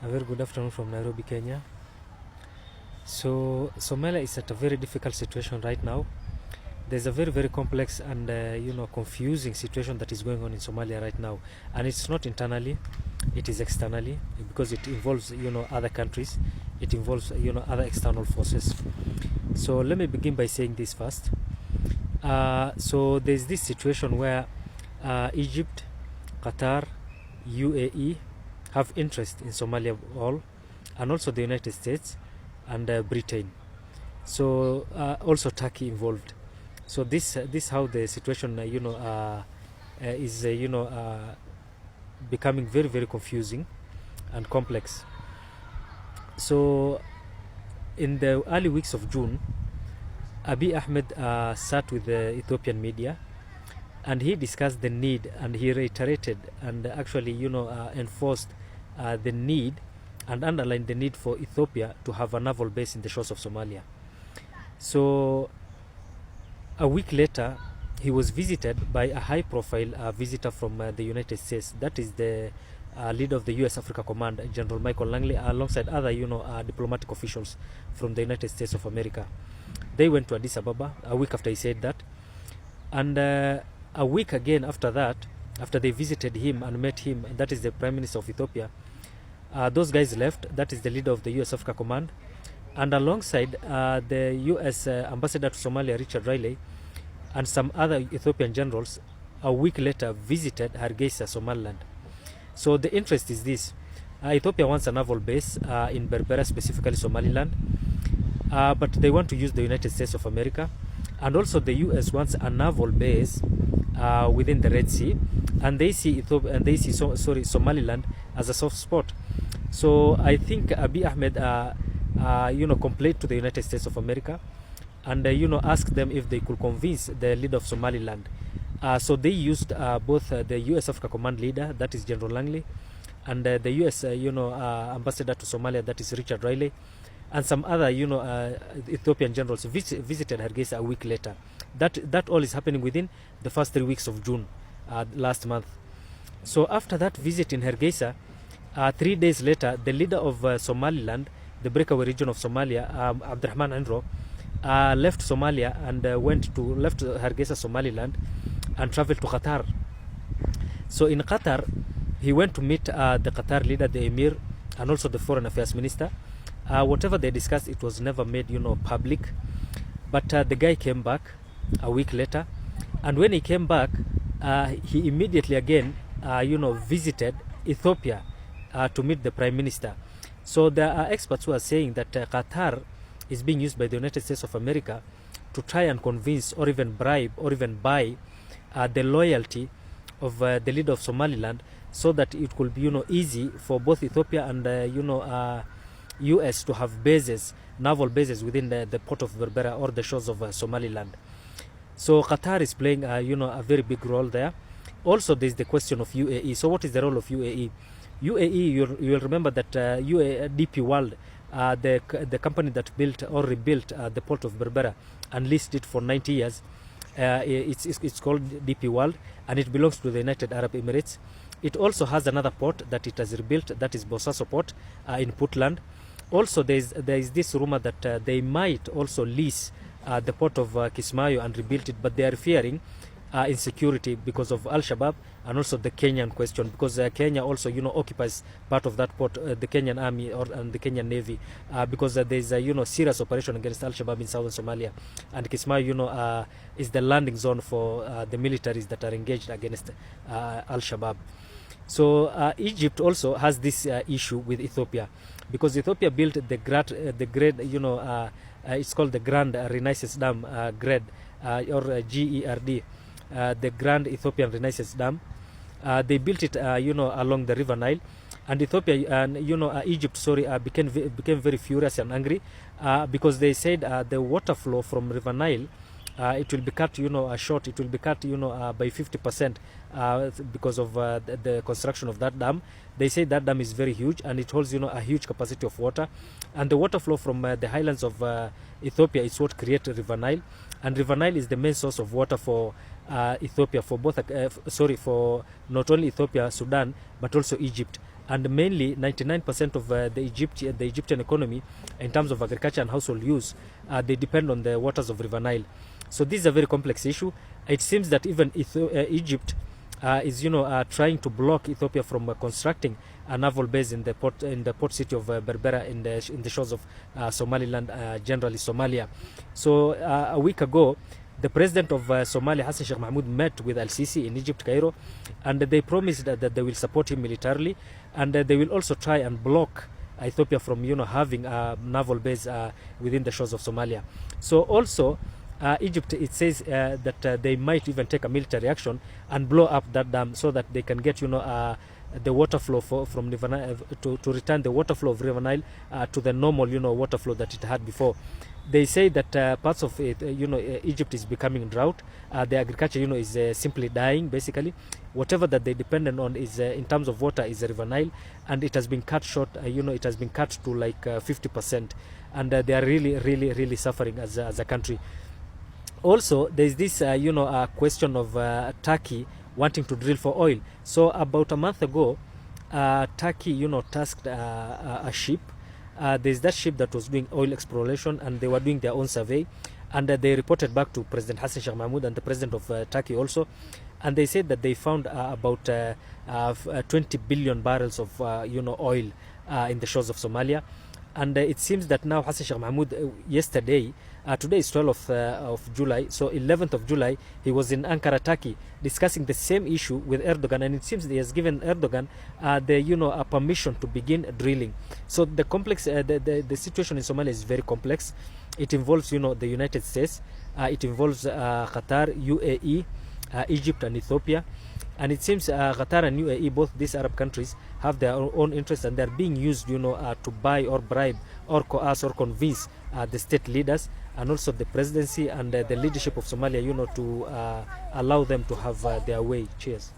A very good afternoon from Nairobi, Kenya. So Somalia is at a very difficult situation right now. There's a very, very complex and confusing situation that is going on in Somalia right now, and it's not internally, it is externally, because it involves other countries, it involves other external forces. So let me begin by saying this first. So there's this situation where Egypt, Qatar, UAE have interest in Somalia all, and also the United States and Britain. So also Turkey involved. So this how the situation is becoming very, very confusing and complex. So in the early weeks of June, Abiy Ahmed sat with the Ethiopian media, and he discussed the need, and he reiterated and actually enforced the need and underlined the need for Ethiopia to have a naval base in the shores of Somalia. So a week later, he was visited by a high-profile visitor from the United States. That is the leader of the U.S. Africa Command, General Michael Langley, alongside other diplomatic officials from the United States of America. They went to Addis Ababa a week after he said that, and a week again after that, after they visited him and met him, and that is the Prime Minister of Ethiopia, those guys left. That is the leader of the U.S. Africa Command, and alongside the U.S. Ambassador to Somalia, Richard Riley, and some other Ethiopian generals, a week later visited Hargeisa, Somaliland. So the interest is this. Ethiopia wants a naval base in Berbera, specifically Somaliland, but they want to use the United States of America, and also the U.S. wants a naval base within the Red Sea, and they see Ethiopia, and they see Somaliland as a soft spot. So I think Abiy Ahmed complained to the United States of America, and asked them if they could convince the leader of Somaliland. So they used both the U.S. Africa Command leader, that is General Langley, and the U.S. Ambassador to Somalia, that is Richard Riley, and some other Ethiopian generals visited Hargeisa a week later. That all is happening within the first 3 weeks of June last month. So after that visit in Hargeisa, 3 days later, the leader of Somaliland, the breakaway region of Somalia, Abdurrahman Andro, left Somalia and left Hargeisa, Somaliland, and traveled to Qatar. So in Qatar, he went to meet the Qatar leader, the Emir, and also the Foreign Affairs Minister. Whatever they discussed, it was never made public. But the guy came back a week later, and when he came back, he immediately again visited Ethiopia to meet the Prime Minister. So there are experts who are saying that Qatar is being used by the United States of America to try and convince or even bribe or even buy the loyalty of the leader of Somaliland, so that it could be easy for both Ethiopia and US to have bases, naval bases within the port of Berbera or the shores of Somaliland. So Qatar is playing a very big role there. Also, there is the question of UAE. So what is the role of UAE? UAE, you will remember that DP World, the company that built or rebuilt the port of Berbera and leased it for 90 years, it's called DP World, and it belongs to the United Arab Emirates. It also has another port that it has rebuilt, that is Bosaso Port in Puntland. Also, there is this rumor that they might also lease the port of Kismayo and rebuild it, but they are fearing insecurity because of Al-Shabaab and also the Kenyan question, because Kenya also occupies part of that port, the Kenyan army and the Kenyan navy, because there is a serious operation against Al-Shabaab in southern Somalia, and Kismayo is the landing zone for the militaries that are engaged against Al-Shabaab. So Egypt also has this issue with Ethiopia, because Ethiopia built the great it's called the Grand Renaissance Dam, GRED, or GERD, the Grand Ethiopian Renaissance Dam. They built it along the River Nile, and Ethiopia and Egypt became very furious and angry because they said the water flow from River Nile, it will be cut short. It will be cut by 50% because of the construction of that dam. They say that dam is very huge, and it holds a huge capacity of water, and the water flow from the highlands of Ethiopia is what created River Nile, and River Nile is the main source of water for Ethiopia, for both for not only Ethiopia, Sudan, but also Egypt. and mainly 99% of the Egyptian economy, in terms of agriculture and household use, they depend on the waters of River Nile. So this is a very complex issue. It seems that even Egypt is trying to block Ethiopia from constructing a naval base in the port city of Berbera in the shores of Somaliland, generally Somalia. So a week ago, the president of Somalia, Hassan Sheikh Mahmoud, met with Al-Sisi in Egypt, Cairo, and they promised that they will support him militarily, and they will also try and block Ethiopia from having a naval base within the shores of Somalia. So also Egypt, it says that they might even take a military action and blow up that dam so that they can get the water flow from River Nile, to return the water flow of River Nile to the normal water flow that it had before. They say that parts of it, Egypt is becoming drought. The agriculture, is simply dying. Basically, whatever that they dependent on is in terms of water is the River Nile, and it has been cut short. It has been cut to like 50%, and they are really suffering as a country. Also, there is this question of Turkey wanting to drill for oil. So about a month ago, Turkey tasked a ship. There's that ship that was doing oil exploration, and they were doing their own survey, and they reported back to President Hassan Sheikh Mahmoud and the president of Turkey also, and they said that they found about 20 billion barrels of oil in the shores of Somalia. And it seems that now Hassan Sheikh Mahmoud, yesterday, today is 12th of July, so 11th of July, he was in Ankara, Turkey, discussing the same issue with Erdogan, and it seems he has given Erdogan a permission to begin drilling. So the complex, the situation in Somalia is very complex. It involves, the United States, it involves Qatar, UAE, Egypt, and Ethiopia. And it seems Qatar and UAE, both these Arab countries, have their own interests, and they're being used, to buy or bribe or coerce or convince the state leaders and also the presidency and the leadership of Somalia, to allow them to have their way. Cheers.